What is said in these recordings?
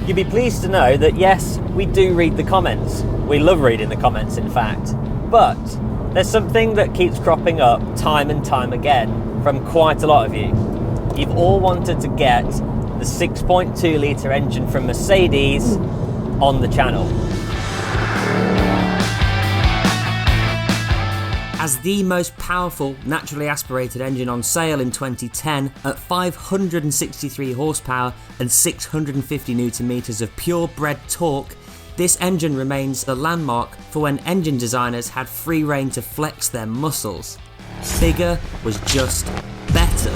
You'd be pleased to know that yes, we do read the comments. We love reading the comments, in fact. But there's something that keeps cropping up time and time again from quite a lot of you. You've all wanted to get the 6.2 litre engine from Mercedes on the channel. As the most powerful naturally aspirated engine on sale in 2010 at 563 horsepower and 650 Newton meters of purebred torque, this engine remains a landmark for when engine designers had free rein to flex their muscles. Bigger was just better.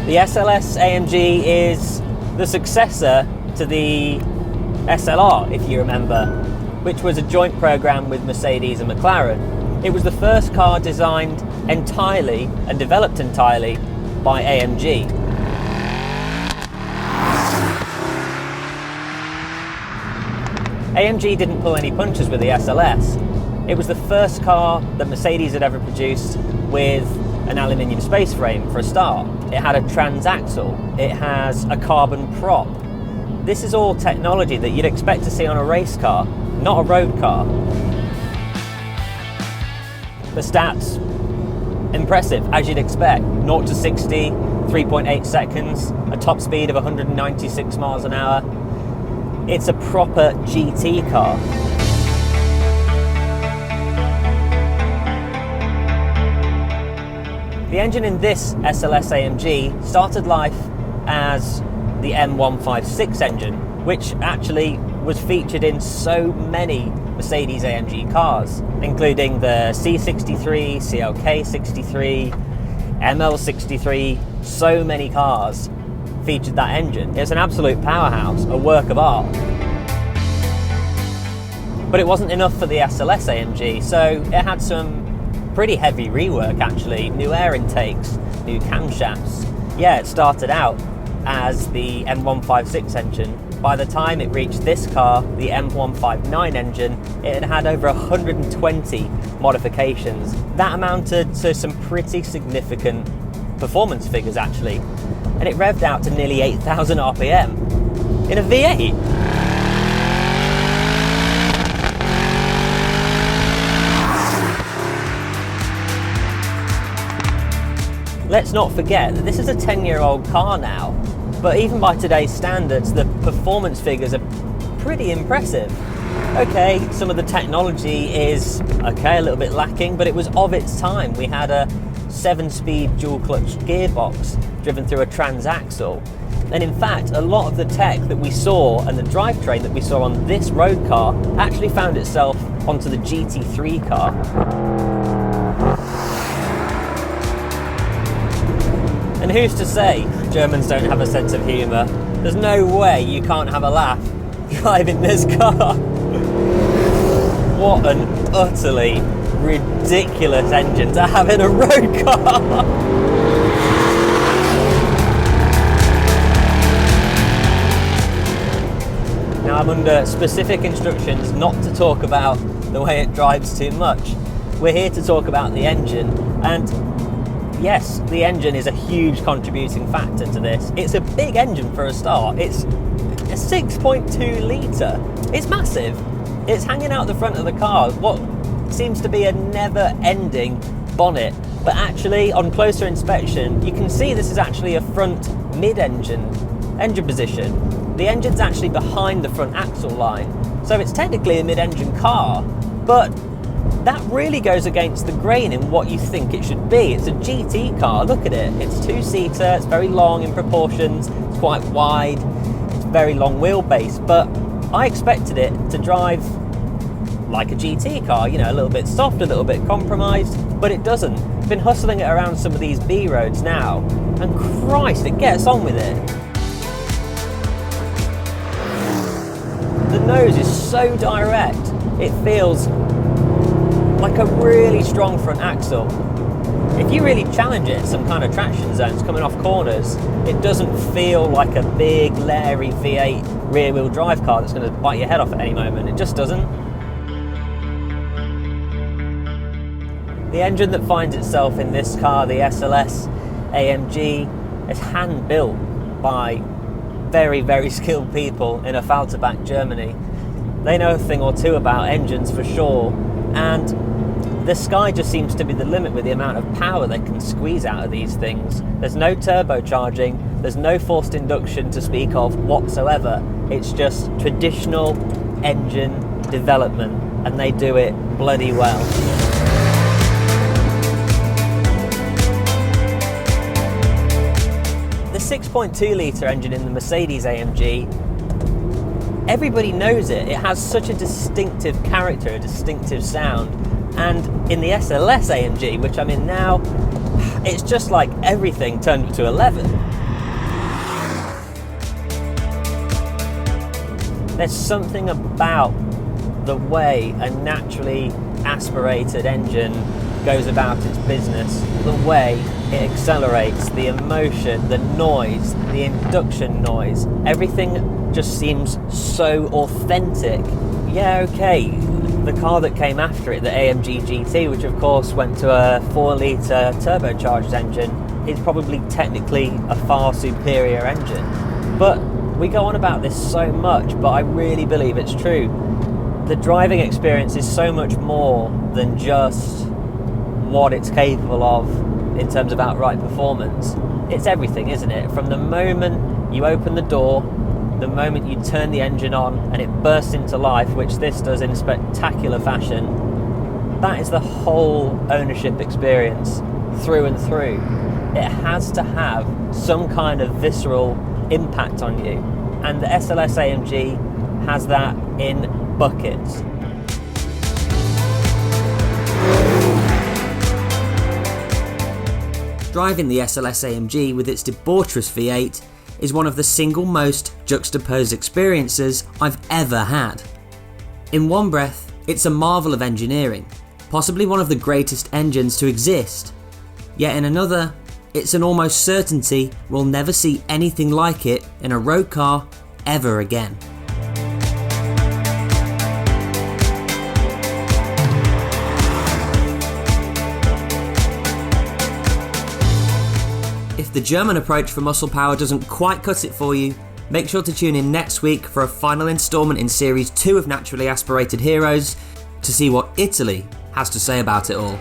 The SLS AMG is the successor to the SLR, if you remember, which was a joint program with Mercedes and McLaren. It was the first car designed entirely and developed entirely by AMG. AMG didn't pull any punches with the SLS. It was the first car that Mercedes had ever produced with an aluminium space frame for a start. It had a transaxle, it has a carbon prop. This is all technology that you'd expect to see on a race car, not a road car. The stats, impressive, as you'd expect. 0 to 60, 3.8 seconds, a top speed of 196 miles an hour. It's a proper GT car. The engine in this SLS AMG started life as the M156 engine, which actually was featured in so many Mercedes AMG cars, including the C63, CLK63, ML63, so many cars featured that engine. It's an absolute powerhouse, a work of art. But it wasn't enough for the SLS AMG, so it had some pretty heavy rework actually, new air intakes, new camshafts. Yeah, it started out as the M156 engine. By the time it reached this car, the M159 engine, it had had over 120 modifications. That amounted to some pretty significant performance figures actually, and it revved out to nearly 8,000 RPM in a V8. Let's not forget that this is a 10-year-old car now, but even by today's standards, the performance figures are pretty impressive. Okay, some of the technology is, a little bit lacking, but it was of its time. We had a 7-speed dual-clutch gearbox driven through a transaxle. And in fact, a lot of the tech that we saw and the drivetrain that we saw on this road car actually found itself onto the GT3 car. And who's to say Germans don't have a sense of humour? There's no way you can't have a laugh driving this car. What an utterly ridiculous engine to have in a road car. Now I'm under specific instructions not to talk about the way it drives too much. We're here to talk about the engine, and yes, the engine is a huge contributing factor to this. It's a big engine for a start. It's a 6.2 litre. It's massive. It's hanging out the front of the car, what seems to be a never-ending bonnet. But actually, on closer inspection, you can see this is actually a front mid-engine engine position. The engine's actually behind the front axle line. So it's technically a mid-engine car, but that really goes against the grain in what you think it should be. It's a GT car, look at it. It's two-seater, it's very long in proportions, it's quite wide, it's very long wheelbase, but I expected it to drive like a GT car, you know, a little bit soft, a little bit compromised, but it doesn't. I've been hustling it around some of these B roads now, and Christ, it gets on with it. The nose is so direct, it feels like a really strong front axle. if you really challenge it in some kind of traction zones coming off corners, it doesn't feel like a big, leery V8 rear-wheel drive car that's going to bite your head off at any moment. It just doesn't. The engine that finds itself in this car, the SLS AMG, is hand-built by very, very skilled people in Affalterbach, Germany. They know a thing or two about engines for sure, and the sky just seems to be the limit with the amount of power they can squeeze out of these things. There's no turbocharging, there's no forced induction to speak of whatsoever. It's just traditional engine development, and they do it bloody well. The 6.2 litre engine in the Mercedes AMG, everybody knows it. It has such a distinctive character, a distinctive sound. And in the SLS AMG, which I'm in now, it's just like everything turned up to 11. There's something about the way a naturally aspirated engine goes about its business, the way it accelerates, the emotion, the noise, the induction noise, everything just seems so authentic. Yeah, okay, the car that came after it, the AMG GT, which of course went to a 4-litre turbocharged engine, is probably technically a far superior engine. But we go on about this so much, but I really believe it's true. The driving experience is so much more than just what it's capable of in terms of outright performance. It's everything, isn't it? From the moment you open the door, the moment you turn the engine on and it bursts into life, which this does in spectacular fashion, that is the whole ownership experience through and through. It has to have some kind of visceral impact on you, and the SLS AMG has that in buckets. Driving the SLS AMG with its debaucherous V8 is one of the single most juxtaposed experiences I've ever had. In one breath, it's a marvel of engineering, possibly one of the greatest engines to exist. Yet in another, it's an almost certainty we'll never see anything like it in a road car ever again. If the German approach for muscle power doesn't quite cut it for you, make sure to tune in next week for a final instalment in Series 2 of Naturally Aspirated Heroes to see what Italy has to say about it all.